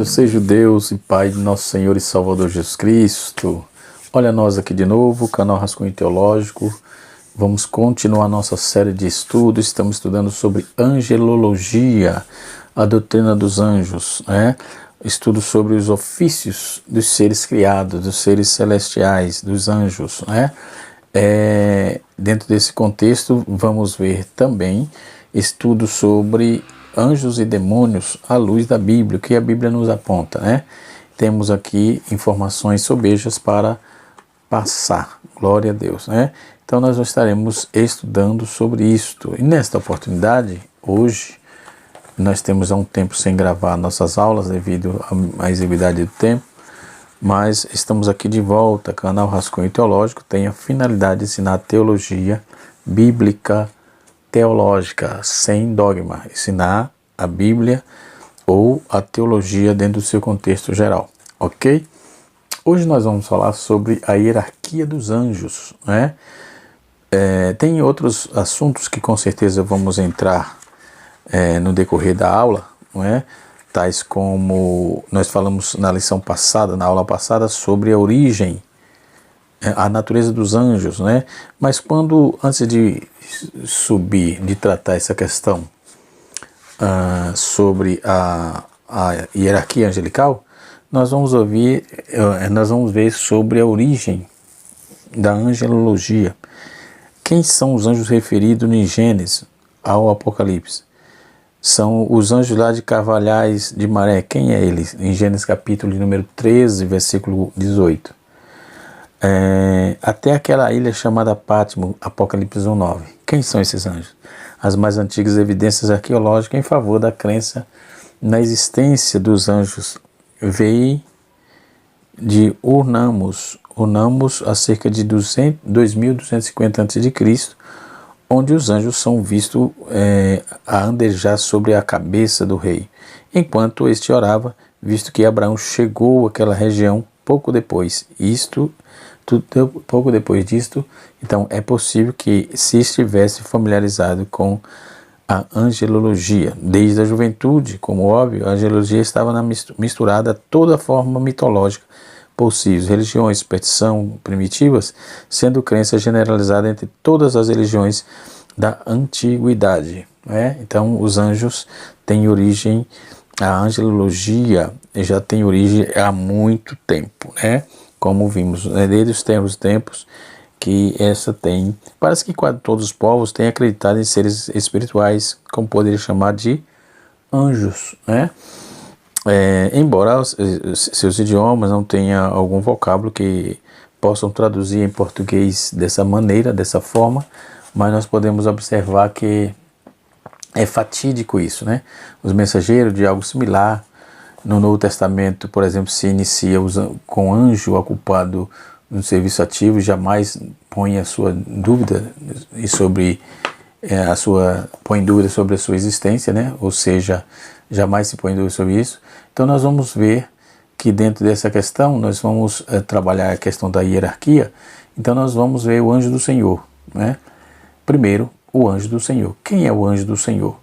Bendito seja o Deus e Pai de nosso Senhor e Salvador Jesus Cristo. Olha nós aqui de novo, canal Rascunho Teológico. Vamos continuar nossa série de estudos. Estamos estudando sobre angelologia, a doutrina dos anjos, né? Estudo sobre os ofícios dos seres criados, dos seres celestiais, dos anjos, né? Dentro desse contexto, vamos ver também estudo sobre anjos e demônios à luz da Bíblia, o que a Bíblia nos aponta, né? Temos aqui informações sobejas para passar, glória a Deus, né? Então nós estaremos estudando sobre isto. E nesta oportunidade, hoje, nós temos há um tempo sem gravar nossas aulas devido à exiguidade do tempo, mas estamos aqui de volta. Canal Rascunho Teológico tem a finalidade de ensinar teologia bíblica teológica, sem dogma, ensinar a Bíblia ou a teologia dentro do seu contexto geral, ok? Hoje nós vamos falar sobre a hierarquia dos anjos, né? Tem outros assuntos que com certeza vamos entrar no decorrer da aula, não é? Tais como nós falamos na lição passada, na aula passada, sobre a origem, a natureza dos anjos, né? Mas antes de subir, de tratar essa questão sobre a hierarquia angelical, nós vamos ver sobre a origem da angelologia. Quem são os anjos referidos em Gênesis ao Apocalipse? São os anjos lá de Carvalhais de Maré. Quem é eles? Em Gênesis capítulo de número 13, versículo 18. Até aquela ilha chamada Pátimo, Apocalipse 1:9. Quem são esses anjos? As mais antigas evidências arqueológicas em favor da crença na existência dos anjos veio de Urnamos a cerca de 2250 a.C., onde os anjos são vistos a andejar sobre a cabeça do rei, enquanto este orava, visto que Abraão chegou àquela região pouco depois disto, então é possível que se estivesse familiarizado com a angelologia. Desde a juventude, como óbvio, a angelologia estava misturada a toda forma mitológica possível, religiões, superstição primitivas, sendo crença generalizada entre todas as religiões da antiguidade, né? Então os anjos têm origem, a angelologia já tem origem há muito tempo, né? Como vimos, desde os tempos que essa tem. Parece que quase todos os povos têm acreditado em seres espirituais, como poderia chamar de anjos, né? Embora seus idiomas não tenham algum vocábulo que possam traduzir em português dessa maneira, dessa forma, mas nós podemos observar que é fatídico isso, né? Os mensageiros de algo similar. No Novo Testamento, por exemplo, se inicia com anjo ocupado no serviço ativo, jamais põe a sua dúvida sobre põe em dúvida sobre a sua existência, né? Ou seja, jamais se põe em dúvida sobre isso. Então nós vamos ver que dentro dessa questão nós vamos trabalhar a questão da hierarquia. Então nós vamos ver o anjo do Senhor, né? Primeiro, o anjo do Senhor. Quem é o anjo do Senhor?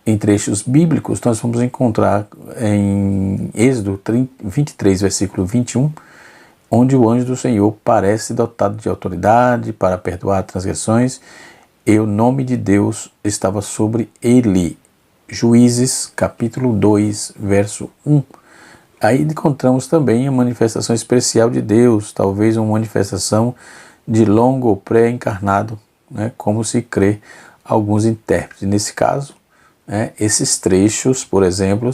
Em trechos bíblicos, nós vamos encontrar em Êxodo 23, versículo 21, onde o anjo do Senhor parece dotado de autoridade para perdoar transgressões, e o nome de Deus estava sobre ele. Juízes, capítulo 2, verso 1. Aí encontramos também a manifestação especial de Deus, talvez uma manifestação de longo ou pré-encarnado, né, como se crê alguns intérpretes. Nesse caso, esses trechos, por exemplo,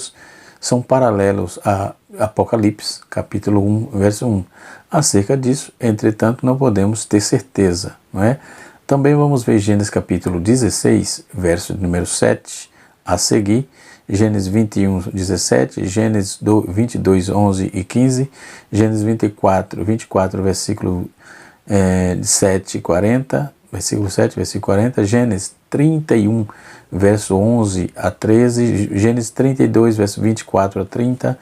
são paralelos a Apocalipse, capítulo 1, verso 1. Acerca disso, entretanto, não podemos ter certeza, não é? Também vamos ver Gênesis capítulo 16, verso número 7, a seguir, Gênesis 21, 17, Gênesis 22, 11 e 15, Gênesis 24, versículo 7 e 40, versículo 7, versículo 40, Gênesis 31, verso 11 a 13, Gênesis 32, verso 24 a 30,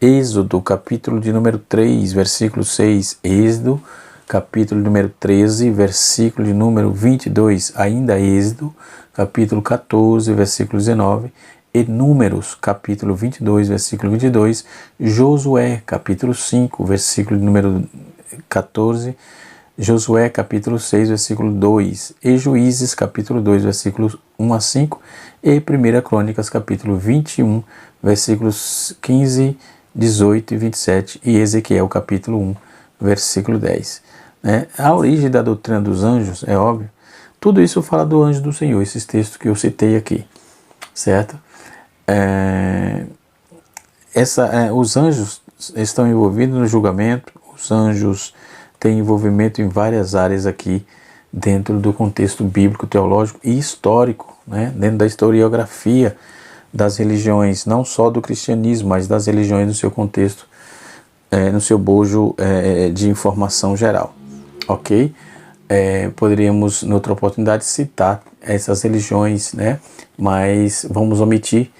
Êxodo, capítulo de número 3, versículo 6, Êxodo, capítulo número 13, versículo de número 22, ainda Êxodo, capítulo 14, versículo 19, e Números, capítulo 22, versículo 22, Josué, capítulo 5, versículo número 14, Josué, capítulo 6, versículo 2, e Juízes, capítulo 2, versículos 1 a 5, e 1 Crônicas, capítulo 21, versículos 15, 18 e 27, e Ezequiel, capítulo 1, versículo 10. A origem da doutrina dos anjos, é óbvio, tudo isso fala do anjo do Senhor, esses textos que eu citei aqui, certo? Os anjos estão envolvidos no julgamento, os anjos têm envolvimento em várias áreas aqui, dentro do contexto bíblico, teológico e histórico, dentro da historiografia das religiões, não só do cristianismo, mas das religiões no seu contexto, no seu bojo de informação geral, ok? Poderíamos, em outra oportunidade, citar essas religiões, mas vamos omitir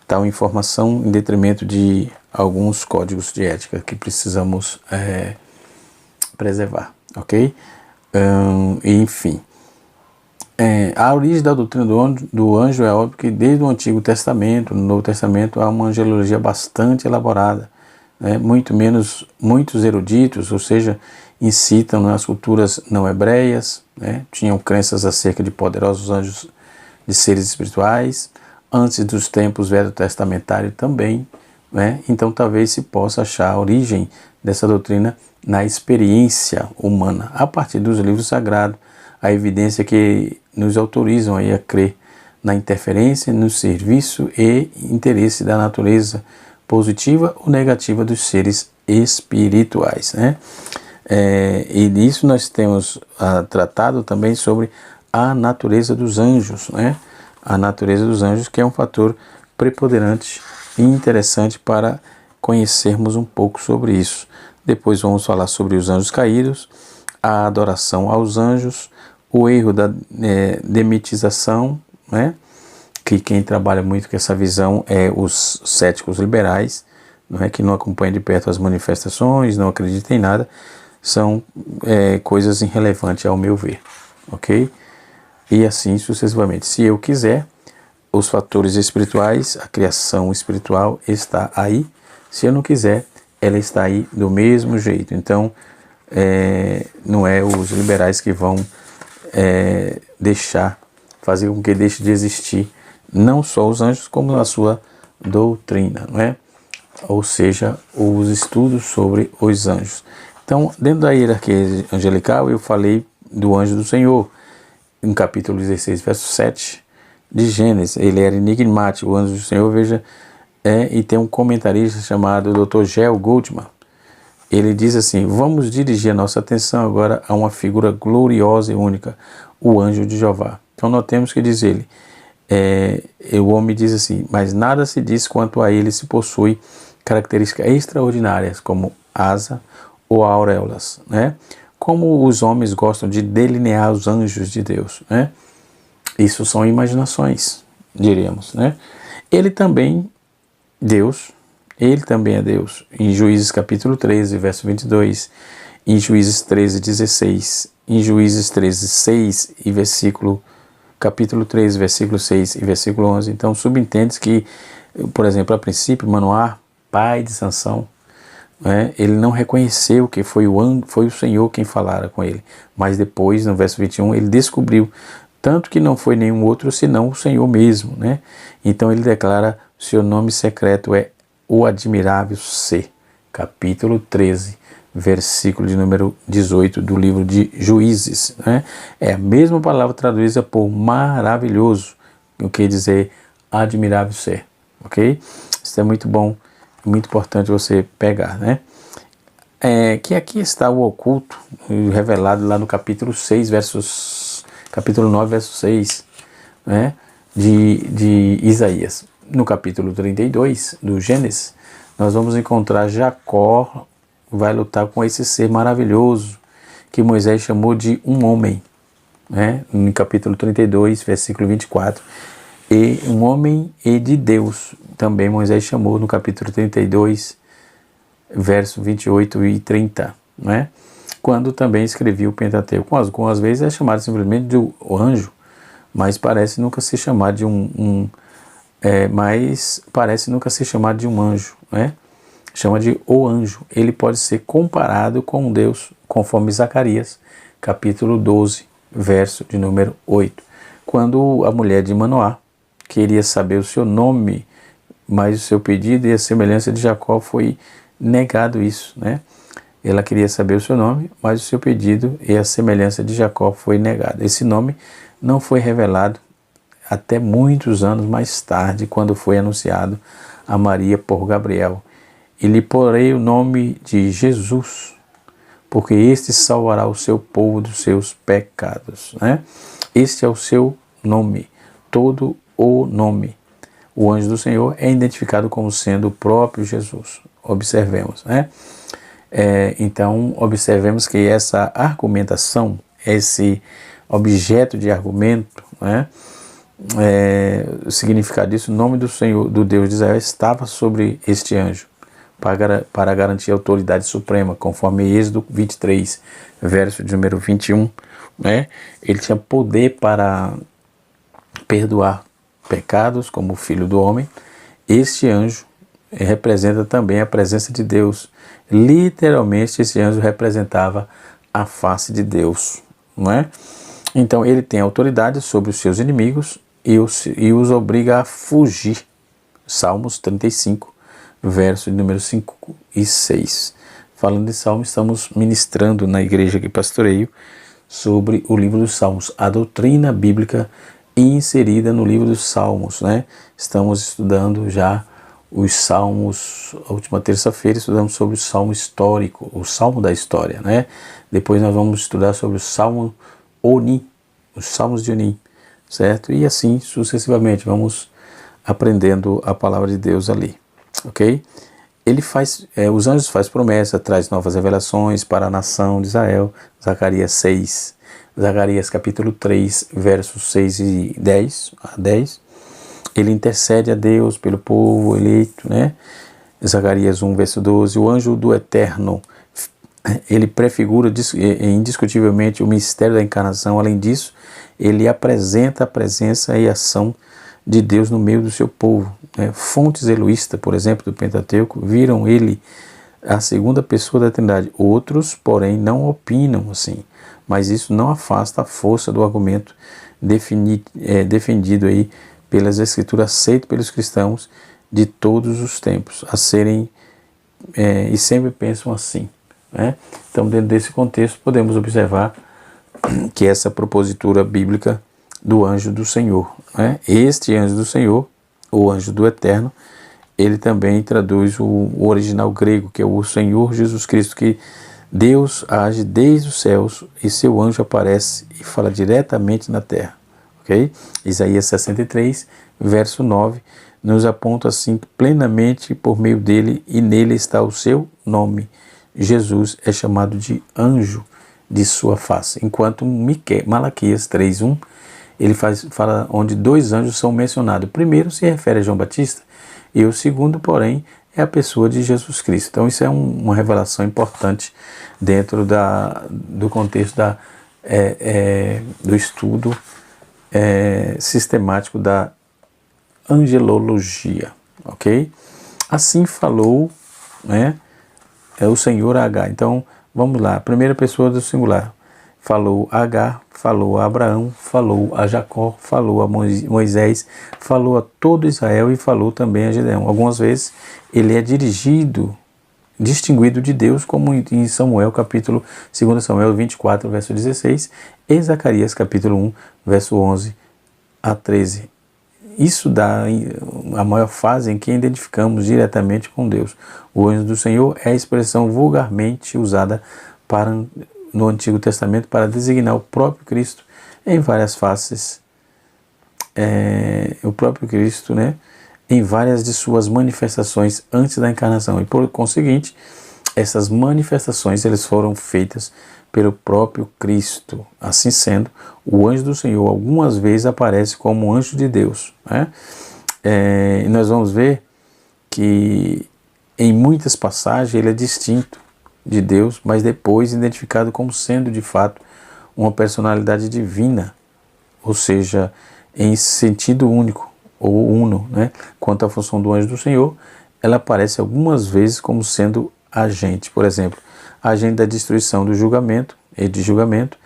tal informação em detrimento de alguns códigos de ética que precisamos preservar, ok? Enfim, a origem da doutrina do anjo é óbvio que desde o Antigo Testamento, no Novo Testamento, há uma angelologia bastante elaborada, muitos eruditos, ou seja, incitam nas culturas não hebreias, tinham crenças acerca de poderosos anjos, de seres espirituais, antes dos tempos veterotestamentários também, então talvez se possa achar a origem dessa doutrina na experiência humana, a partir dos livros sagrados, a evidência que nos autorizam aí a crer na interferência, no serviço e interesse da natureza positiva ou negativa dos seres espirituais, e nisso nós temos tratado também sobre a natureza dos anjos, a natureza dos anjos, que é um fator preponderante e interessante para conhecermos um pouco sobre isso. Depois vamos falar sobre os anjos caídos, a adoração aos anjos, o erro da demitização, que quem trabalha muito com essa visão é os céticos liberais, que não acompanham de perto as manifestações, não acreditam em nada, são coisas irrelevantes ao meu ver, ok? E assim sucessivamente. Se eu quiser, os fatores espirituais, a criação espiritual está aí. Se eu não quiser, ela está aí do mesmo jeito. Então, não é os liberais que vão fazer com que deixe de existir não só os anjos, como a sua doutrina, ou seja, os estudos sobre os anjos. Então, dentro da hierarquia angelical, eu falei do anjo do Senhor, em capítulo 16, verso 7 de Gênesis. Ele era enigmático, o anjo do Senhor, veja, e tem um comentarista chamado Dr. Gel Goldman. Ele diz assim: vamos dirigir a nossa atenção agora a uma figura gloriosa e única, o anjo de Jeová. Então notemos que diz ele, o homem diz assim: mas nada se diz quanto a ele se possui características extraordinárias, como asa ou auréolas, como os homens gostam de delinear os anjos de Deus, Isso são imaginações, diríamos, Ele também é Deus. Em Juízes capítulo 13, verso 22, em Juízes 13, 16, em Juízes 13, 6 e capítulo 13, versículo 6 e versículo 11. Então subentende que, por exemplo, a princípio, Manoá, pai de Sansão, ele não reconheceu que foi o Senhor quem falara com ele, mas depois, no verso 21, ele descobriu, tanto que não foi nenhum outro senão o Senhor mesmo, Então ele declara: seu nome secreto é o admirável Ser, capítulo 13, versículo de número 18 do livro de Juízes, É a mesma palavra traduzida por maravilhoso, o que dizer admirável Ser, ok? Isso é muito bom, muito importante você pegar, que aqui está o oculto, revelado lá no capítulo 6, capítulo 9, verso 6, de Isaías. No capítulo 32 do Gênesis, nós vamos encontrar Jacó vai lutar com esse ser maravilhoso que Moisés chamou de um homem, no capítulo 32, versículo 24, e um homem e de Deus, também Moisés chamou no capítulo 32, verso 28 e 30, quando também escrevia o Pentateuco. Algumas vezes é chamado simplesmente de um anjo, mas parece nunca ser chamado de um mas parece nunca ser chamado de um anjo, né? Chama de o anjo. Ele pode ser comparado com Deus, conforme Zacarias, capítulo 12, verso de número 8. Quando a mulher de Manoá queria saber o seu nome, mas o seu pedido e a semelhança de Jacó foi negado isso, né? Ela queria saber o seu nome, mas o seu pedido e a semelhança de Jacó foi negado. Esse nome não foi revelado até muitos anos mais tarde, quando foi anunciado a Maria por Gabriel. E lhe porei o nome de Jesus, porque este salvará o seu povo dos seus pecados, né? Este é o seu nome, todo o nome. O anjo do Senhor é identificado como sendo o próprio Jesus. Observemos, né? Então, observemos que essa argumentação, esse objeto de argumento, né? O significado disso, o nome do Senhor, do Deus de Israel, estava sobre este anjo, para garantir a autoridade suprema, conforme Êxodo 23, verso de número 21, né? Ele tinha poder para perdoar pecados, como o Filho do Homem. Este anjo representa também a presença de Deus. Literalmente, esse anjo representava a face de Deus, não é? Então, ele tem autoridade sobre os seus inimigos e os obriga a fugir. Salmos 35, verso de número 5 e 6. Falando de Salmo, estamos ministrando na igreja que pastoreio sobre o livro dos Salmos, a doutrina bíblica inserida no livro dos Salmos, né? Estamos estudando já os Salmos. A última terça-feira estudamos sobre o Salmo histórico, o Salmo da história, né? Depois nós vamos estudar sobre o Salmo Oni, os Salmos de Oni, certo? E assim sucessivamente vamos aprendendo a palavra de Deus ali, ok? Ele os anjos fazem promessa, traz novas revelações para a nação de Israel. Zacarias 6, Zacarias capítulo 3, versos 6 e 10 a 10. Ele intercede a Deus pelo povo eleito, né? Zacarias 1, verso 12. O anjo do Eterno, ele prefigura indiscutivelmente o mistério da encarnação. Além disso, ele apresenta a presença e ação de Deus no meio do seu povo. Fontes eloístas, por exemplo, do Pentateuco, viram ele a segunda pessoa da Trindade. Outros, porém, não opinam assim. Mas isso não afasta a força do argumento defendido aí pelas Escrituras, aceito pelos cristãos de todos os tempos, a serem, e sempre pensam assim, né? Então, dentro desse contexto, podemos observar que essa propositura bíblica do anjo do Senhor, né? Este anjo do Senhor, o anjo do Eterno, ele também traduz o original grego, que é o Senhor Jesus Cristo, que Deus age desde os céus e seu anjo aparece e fala diretamente na terra. Okay? Isaías 63, verso 9, nos aponta assim plenamente por meio dele, e nele está o seu nome. Jesus é chamado de anjo de sua face, enquanto Malaquias 3:1, ele fala onde dois anjos são mencionados. O primeiro se refere a João Batista e o segundo, porém, é a pessoa de Jesus Cristo. Então isso é uma revelação importante dentro do contexto do estudo sistemático da angelologia, ok? Assim falou, né, o Senhor a Agar. Então, vamos lá, a primeira pessoa do singular. Falou a Agar, falou a Abraão, falou a Jacó, falou a Moisés, falou a todo Israel e falou também a Gedeão. Algumas vezes ele é distinguido de Deus, como em Samuel, capítulo 2 Samuel 24, verso 16, e Zacarias, capítulo 1, verso 11 a 13. Isso dá a maior fase em que identificamos diretamente com Deus. O anjo do Senhor é a expressão vulgarmente usada no Antigo Testamento para designar o próprio Cristo em várias faces. O próprio Cristo, né, em várias de suas manifestações antes da encarnação. E por conseguinte, essas manifestações elas foram feitas pelo próprio Cristo. Assim sendo, o anjo do Senhor algumas vezes aparece como anjo de Deus, né? E nós vamos ver que em muitas passagens ele é distinto de Deus, mas depois identificado como sendo de fato uma personalidade divina, ou seja, em sentido único, ou uno, né? Quanto à função do anjo do Senhor, ela aparece algumas vezes como sendo agente. Por exemplo, agente da destruição do julgamento e de julgamento,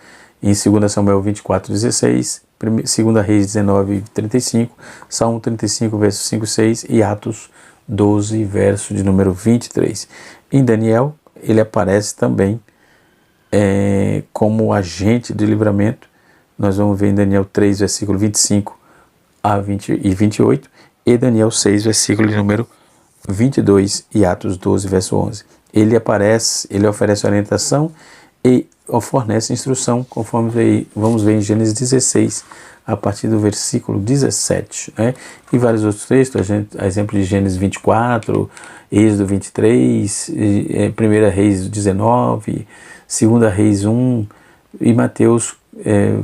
em 2 Samuel 24:16, 2 Reis 19:35, Salmo 35, verso 5 e 6 e Atos 12, verso de número 23. Em Daniel, ele aparece também como agente de livramento. Nós vamos ver em Daniel 3, versículo 25 a 20 e 28, e Daniel 6, versículo de número 22 e Atos 12, verso 11. Ele aparece, ele oferece orientação e fornece instrução, conforme vamos ver em Gênesis 16, a partir do versículo 17, né? E vários outros textos, a exemplo de Gênesis 24, Êxodo 23, 1 Reis 19, 2 Reis 1 e Mateus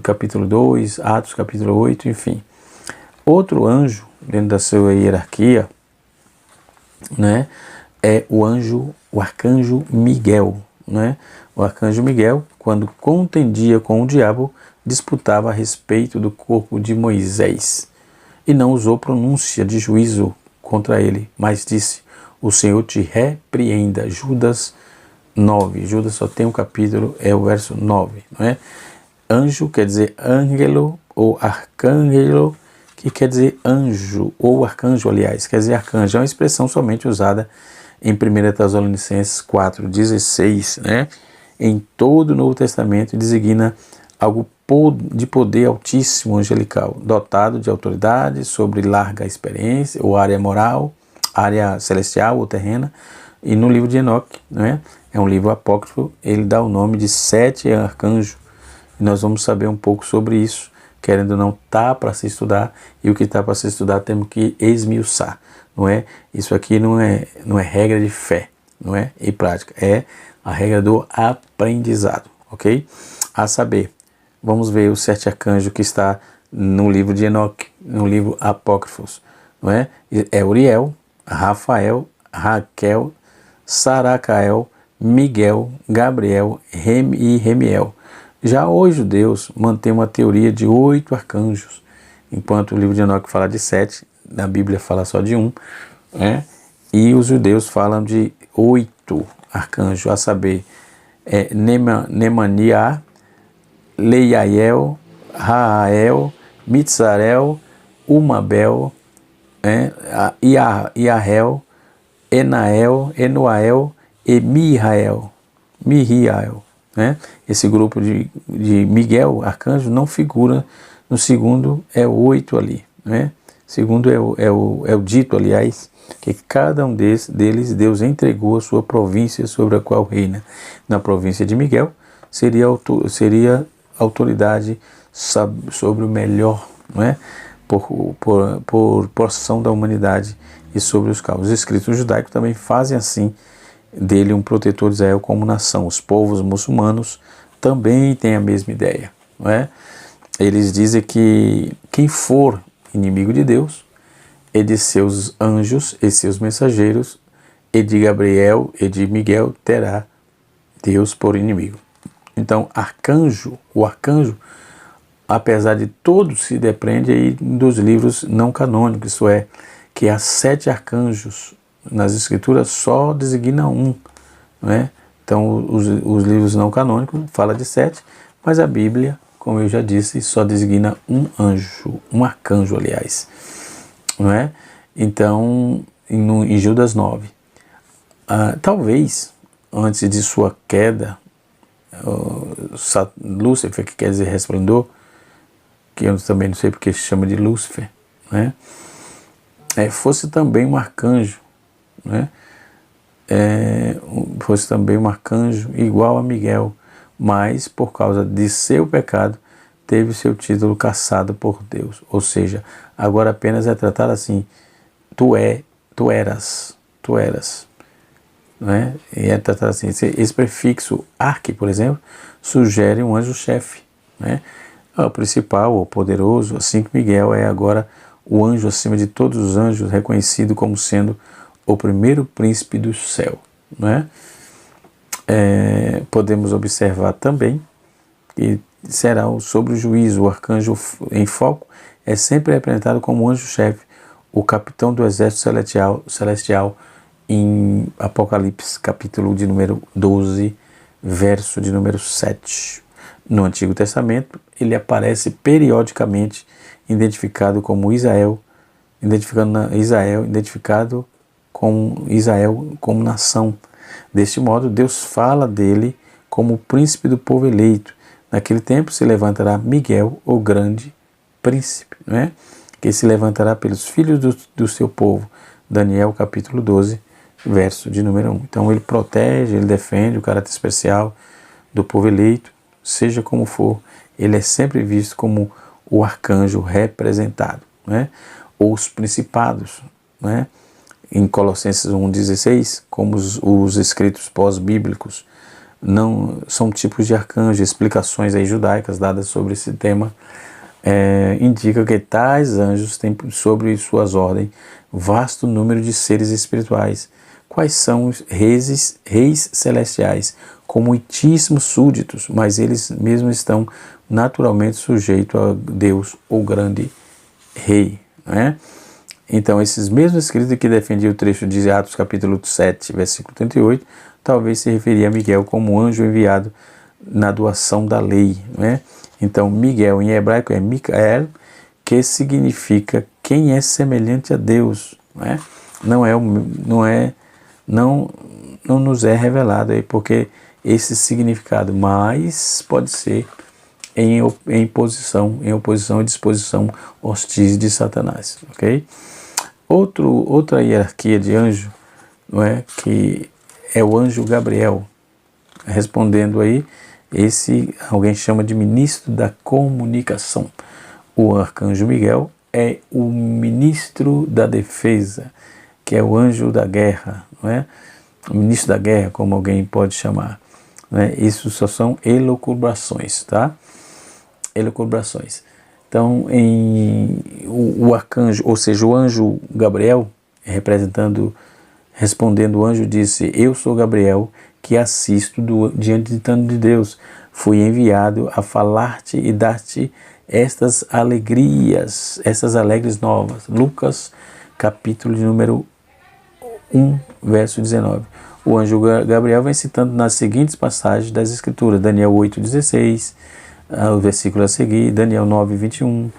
capítulo 2, Atos capítulo 8, enfim. Outro anjo, dentro da sua hierarquia, né, é o arcanjo Miguel, né? O arcanjo Miguel, quando contendia com o diabo, disputava a respeito do corpo de Moisés e não usou pronúncia de juízo contra ele, mas disse: o Senhor te repreenda. Judas 9. Judas só tem um capítulo, é o verso 9, não é? Anjo quer dizer ângelo ou arcângelo, que quer dizer anjo, ou arcanjo, aliás, quer dizer arcanjo. É uma expressão somente usada em 1 Tessalonicenses 4:16, né? Em todo o Novo Testamento designa algo de poder altíssimo angelical, dotado de autoridade sobre larga experiência, ou área moral, área celestial ou terrena. E no livro de Enoque, né? É um livro apócrifo, ele dá o nome de 7 arcanjos. E nós vamos saber um pouco sobre isso. Querendo ou não, está para se estudar, e o que está para se estudar temos que esmiuçar, não é? Isso aqui não é regra de fé, não é? E prática, é a regra do aprendizado, ok? A saber, vamos ver o 7 arcanjos que está no livro de Enoque, no livro Apócrifos, não é? É Uriel, Rafael, Raquel, Saracael, Miguel, Gabriel e Remiel. Já os judeus mantêm uma teoria de 8 arcanjos, enquanto o livro de Enoque fala de 7, na Bíblia fala só de 1, né? E os judeus falam de 8 arcanjos, a saber, Nemaniah, Leiael, Raael, Mitzarel, Umabel, Iahel, Enael, Enoael e Mihael. Né? Esse grupo de Miguel, arcanjo, não figura no segundo, é o 8 ali, né? Segundo é o dito, aliás, que cada um deles Deus entregou a sua província sobre a qual reina. Na província de Miguel seria autoridade sobre o melhor, não é? Por porção da humanidade e sobre os caos. Os escritos judaicos também fazem assim dele um protetor de Israel como nação. Os povos muçulmanos também têm a mesma ideia, não é? Eles dizem que quem for inimigo de Deus e de seus anjos e seus mensageiros, e de Gabriel e de Miguel, terá Deus por inimigo. Então, o arcanjo, apesar de todos, se depende aí dos livros não canônicos, isso é, que há 7 arcanjos nas escrituras, só designa um, não é? Então os livros não canônicos falam de 7, mas a Bíblia, como eu já disse, só designa um anjo, um arcanjo, aliás, não é? Então, em Judas 9, talvez antes de sua queda, Lúcifer, que quer dizer resplendor, que eu também não sei porque se chama de Lúcifer, né? Fosse também um arcanjo, né? Fosse também um arcanjo igual a Miguel, mas por causa de seu pecado teve seu título cassado por Deus. Ou seja, agora apenas é tratado assim: tu eras, né? E é tratado assim. Esse prefixo arque, por exemplo, sugere um anjo-chefe, né? O principal, o poderoso, assim que Miguel é agora o anjo acima de todos os anjos, reconhecido como sendo o primeiro príncipe do céu, né? Podemos observar também que será sobre o juízo. O arcanjo em foco é sempre representado como anjo-chefe, o capitão do exército celestial em Apocalipse, capítulo de número 12, verso de número 7. No Antigo Testamento, ele aparece periodicamente identificado como Israel, identificado com Israel como nação. Deste modo, Deus fala dele como o príncipe do povo eleito. Naquele tempo se levantará Miguel, o grande príncipe, né? Que se levantará pelos filhos do seu povo. Daniel capítulo 12, verso de número 1. Então ele protege, ele defende o caráter especial do povo eleito, seja como for, ele é sempre visto como o arcanjo representado, né? Ou os principados, né? Em Colossenses 1,16, como os escritos pós-bíblicos não são tipos de arcanjo, explicações aí judaicas dadas sobre esse tema indica que tais anjos têm sobre suas ordens vasto número de seres espirituais. Quais são os reis celestiais, como muitíssimos súditos, mas eles mesmos estão naturalmente sujeitos a Deus, o grande rei, né? Então, esses mesmos escritos que defendiam o trecho de Atos capítulo 7, versículo 38, talvez se referia a Miguel como anjo enviado na doação da lei, né? Então, Miguel em hebraico é Mikael, que significa quem é semelhante a Deus, né? Não nos é revelado aí porque esse significado, mas pode ser em oposição e disposição hostis de Satanás, ok? Outra hierarquia de anjo, não é, que é o anjo Gabriel, respondendo aí, esse alguém chama de ministro da comunicação. O arcanjo Miguel é o ministro da defesa, que é o anjo da guerra, não é? O ministro da guerra, como alguém pode chamar, né? Isso só são elucubrações, tá? Elucubrações. Então, o arcanjo, ou seja, o anjo Gabriel, respondendo o anjo, disse: eu sou Gabriel, que assisto diante de tanto de Deus. Fui enviado a falar-te e dar-te estas alegrias, estas alegres novas. Lucas, capítulo de número 1, verso 19. O anjo Gabriel vem citando nas seguintes passagens das Escrituras: Daniel 8,16, o versículo a seguir, Daniel 9,21,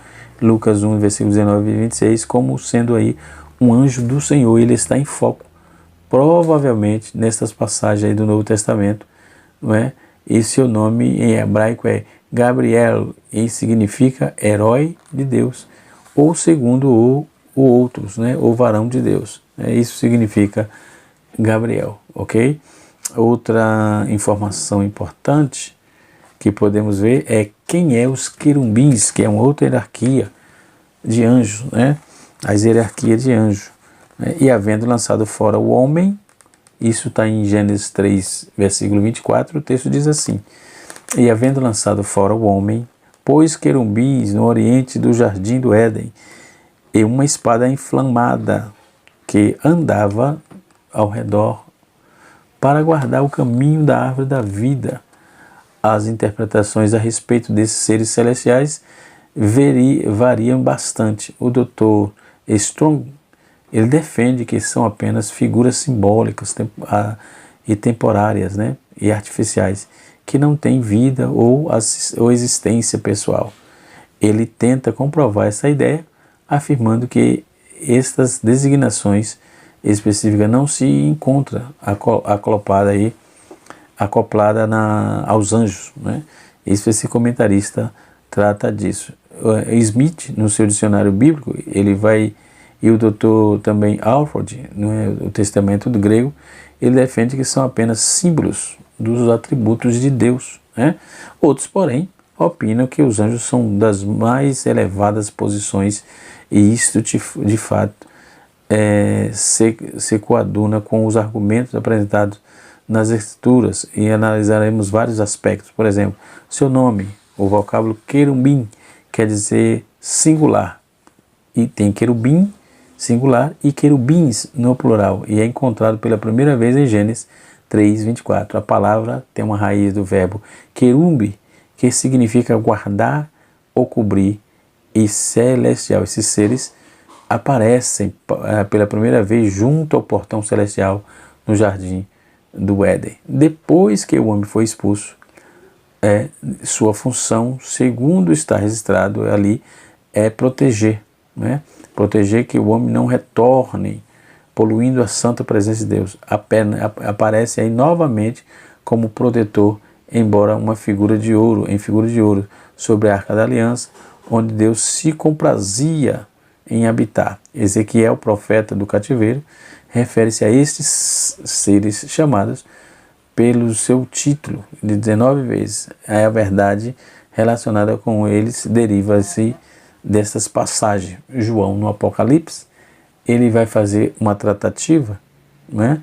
Lucas 1, versículo 19 e 26, como sendo aí um anjo do Senhor. Ele está em foco, provavelmente, nestas passagens aí do Novo Testamento, não é? E seu nome em hebraico é Gabriel, e significa herói de Deus, ou segundo o outros, né? Ou varão de Deus. Isso significa Gabriel, ok? Outra informação importante que podemos ver é quem é os querubins, que é uma outra hierarquia de anjos, né? As hierarquias de anjos, né? E havendo lançado fora o homem, isso está em Gênesis 3, versículo 24, o texto diz assim: e havendo lançado fora o homem, pôs querubins no oriente do jardim do Éden, e uma espada inflamada que andava ao redor para guardar o caminho da árvore da vida. As interpretações a respeito desses seres celestiais variam bastante. O Dr. Strong, ele defende que são apenas figuras simbólicas e temporárias, né, e artificiais, que não têm vida ou existência pessoal. Ele tenta comprovar essa ideia, afirmando que estas designações específicas não se encontram acoplada aos anjos, né? Esse comentarista trata disso. Smith, no seu dicionário bíblico, e o doutor também Alford, no Testamento do grego, ele defende que são apenas símbolos dos atributos de Deus, né? Outros, porém, opinam que os anjos são das mais elevadas posições, e isto, de fato, se coaduna com os argumentos apresentados nas Escrituras, e analisaremos vários aspectos. Por exemplo, seu nome, o vocábulo querubim, quer dizer singular, e tem querubim singular e querubins no plural, e é encontrado pela primeira vez em Gênesis 3:24. A palavra tem uma raiz do verbo querube, que significa guardar ou cobrir, e celestial. Esses seres aparecem pela primeira vez junto ao portão celestial no jardim do Éden. Depois que o homem foi expulso, sua função, segundo está registrado ali, é proteger, né? Proteger que o homem não retorne poluindo a santa presença de Deus. Aparece aí novamente como protetor, embora em figura de ouro, sobre a Arca da Aliança, onde Deus se comprazia em habitar. Ezequiel, profeta do cativeiro, refere-se a estes seres chamados pelo seu título de 19 vezes. A verdade relacionada com eles deriva-se dessas passagens. João, no Apocalipse, ele vai fazer uma tratativa, né?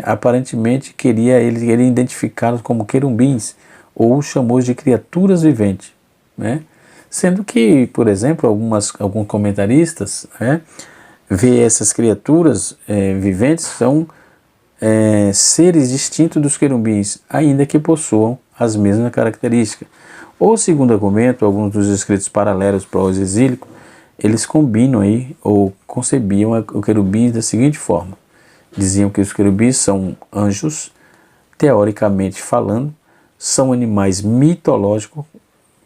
Aparentemente queria identificá-los como querubins, ou chamou de criaturas viventes, né? Sendo que, por exemplo, alguns comentaristas, né, vê essas criaturas viventes são seres distintos dos querubins, ainda que possuam as mesmas características. Ou, segundo argumento, alguns dos escritos paralelos para o exílico, eles combinam aí, ou concebiam o querubim da seguinte forma. Diziam que os querubins são anjos, teoricamente falando, são animais mitológicos,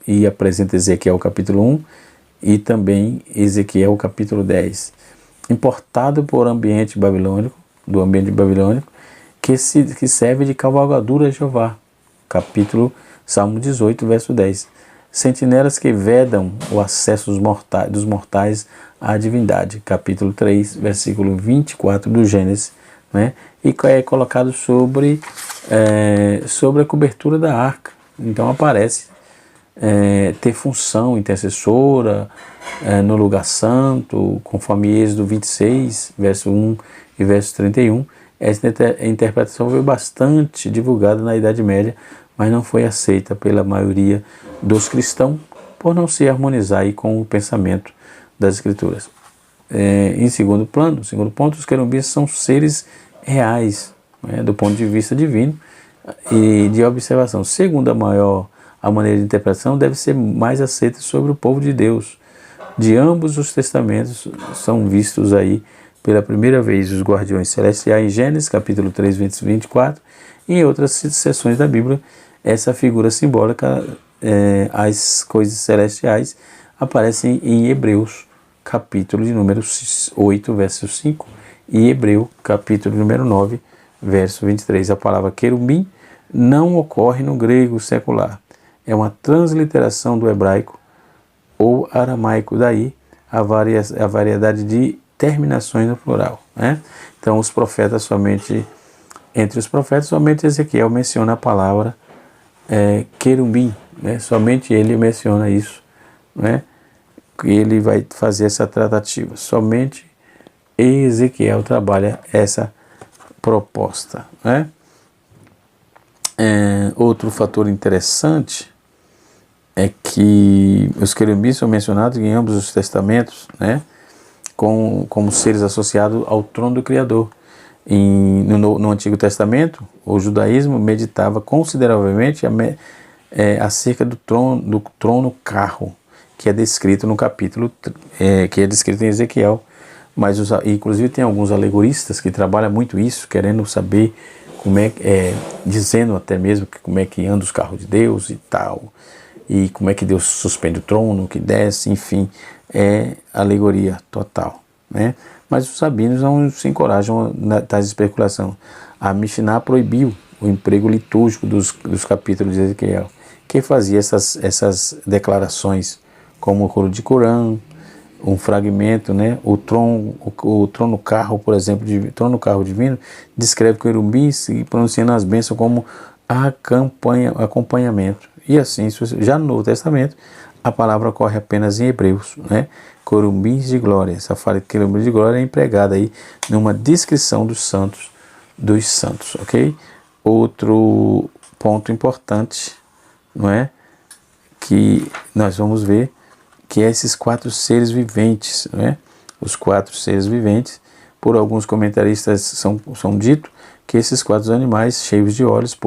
e apresenta Ezequiel capítulo 1 e também Ezequiel capítulo 10. Importado do ambiente babilônico, que serve de cavalgadura a Jeová. Salmo 18, verso 10. Sentinelas que vedam o acesso dos mortais à divindade. Capítulo 3, versículo 24 do Gênesis. Né? E é colocado sobre a cobertura da arca. Então aparece ter função intercessora no lugar santo, conforme Êxodo 26, verso 1 e verso 31. Essa interpretação foi bastante divulgada na Idade Média, mas não foi aceita pela maioria dos cristãos, por não se harmonizar aí com o pensamento das Escrituras. Em segundo ponto, os querubins são seres reais, né, do ponto de vista divino e de observação. Segundo a maneira de interpretação deve ser mais aceita sobre o povo de Deus. De ambos os testamentos são vistos aí pela primeira vez os guardiões celestiais em Gênesis, capítulo 3, 24, e em outras seções da Bíblia, essa figura simbólica, as coisas celestiais, aparecem em Hebreus, capítulo de número 8, verso 5, e Hebreu, capítulo número 9, verso 23. A palavra querubim não ocorre no grego secular. É uma transliteração do hebraico ou aramaico, daí a variedade de terminações no plural, né? Então entre os profetas, somente Ezequiel menciona a palavra querubim, né? Somente ele menciona isso, né? Ele vai fazer essa tratativa, somente Ezequiel trabalha essa proposta, né? Outro fator interessante é que os querubins são mencionados em ambos os testamentos, né, como seres associados ao trono do Criador. No Antigo Testamento, o judaísmo meditava consideravelmente acerca do trono carro, que é descrito no capítulo, que é descrito em Ezequiel. Mas inclusive tem alguns alegoristas que trabalham muito isso, querendo saber dizendo até mesmo como é que anda os carros de Deus e tal, e como é que Deus suspende o trono, que desce, enfim, é alegoria total, né? Mas os sabinos não se encorajam a tais especulações. A Mishnah proibiu o emprego litúrgico dos capítulos de Ezequiel, que fazia essas declarações, como o coro de Corão, um fragmento, né? O trono carro, por exemplo, trono carro divino, descreve o querubim pronunciando as bênçãos como acompanhamento. E assim, já no Novo Testamento, a palavra ocorre apenas em Hebreus, né? Querubins de glória. Essa fala de querubins de glória é empregada aí numa descrição dos santos, ok? Outro ponto importante, não é? Que nós vamos ver que esses 4 seres viventes, né? Os 4 seres viventes, por alguns comentaristas são dito que esses 4 animais cheios de olhos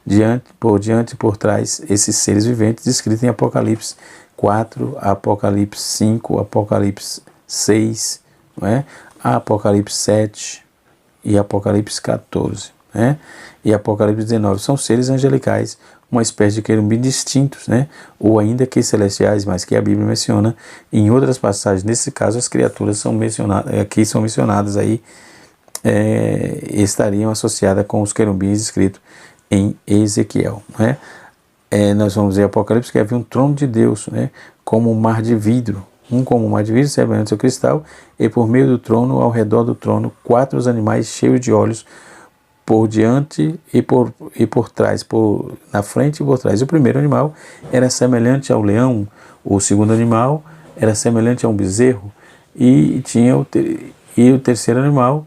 diante e por trás, esses seres viventes descritos em Apocalipse, 4, Apocalipse 5, Apocalipse 6, não é? Apocalipse 7 e Apocalipse 14, né? E Apocalipse 19 são seres angelicais, uma espécie de querubim distintos, né? Ou ainda que celestiais, mas que a Bíblia menciona em outras passagens. Nesse caso, as criaturas são mencionadas, aqui são mencionadas aí, estariam associadas com os querubins escritos em Ezequiel, né? Nós vamos ver em Apocalipse que havia um trono de Deus, né? Como um mar de vidro, como um mar de vidro semelhante ao cristal, e por meio do trono, ao redor do trono, 4 animais cheios de olhos, por diante e por trás, na frente e por trás. O primeiro animal era semelhante ao leão, o segundo animal era semelhante a um bezerro, e o terceiro animal,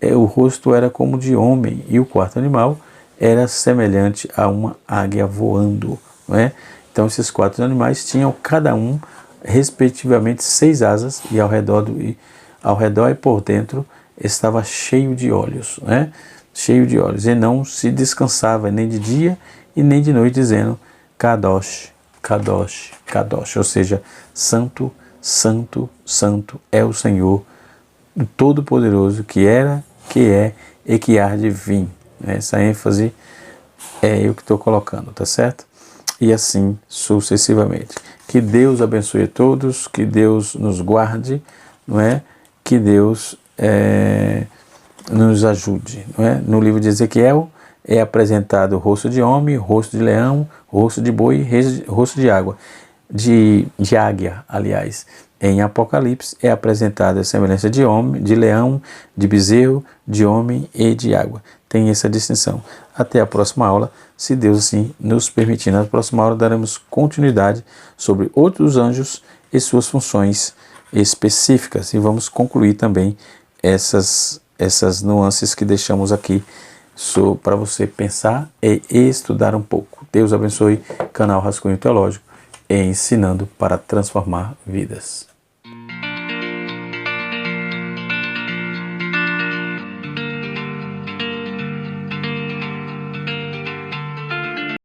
o rosto era como de homem, e o quarto animal era semelhante a uma águia voando, não é? Então esses 4 animais tinham cada um respectivamente 6 asas, e ao redor e por dentro estava cheio de olhos, né? Cheio de olhos, e não se descansava nem de dia e nem de noite, dizendo Kadosh, Kadosh, Kadosh, ou seja, santo, santo, santo é o Senhor Todo-Poderoso, que era, que é e que há de vir. Essa ênfase é eu que estou colocando, tá certo? E assim sucessivamente. Que Deus abençoe a todos, que Deus nos guarde, não é? Que Deus nos ajude, não é? No livro de Ezequiel é apresentado o rosto de homem, rosto de leão, rosto de boi, rosto de água, de águia, aliás. Em Apocalipse é apresentada a semelhança de homem, de leão, de bezerro, de homem e de água. Tem essa distinção. Até a próxima aula, se Deus assim nos permitir. Na próxima aula daremos continuidade sobre outros anjos e suas funções específicas. E vamos concluir também essas nuances que deixamos aqui para você pensar e estudar um pouco. Deus abençoe. Canal Rascunho Teológico, ensinando para transformar vidas.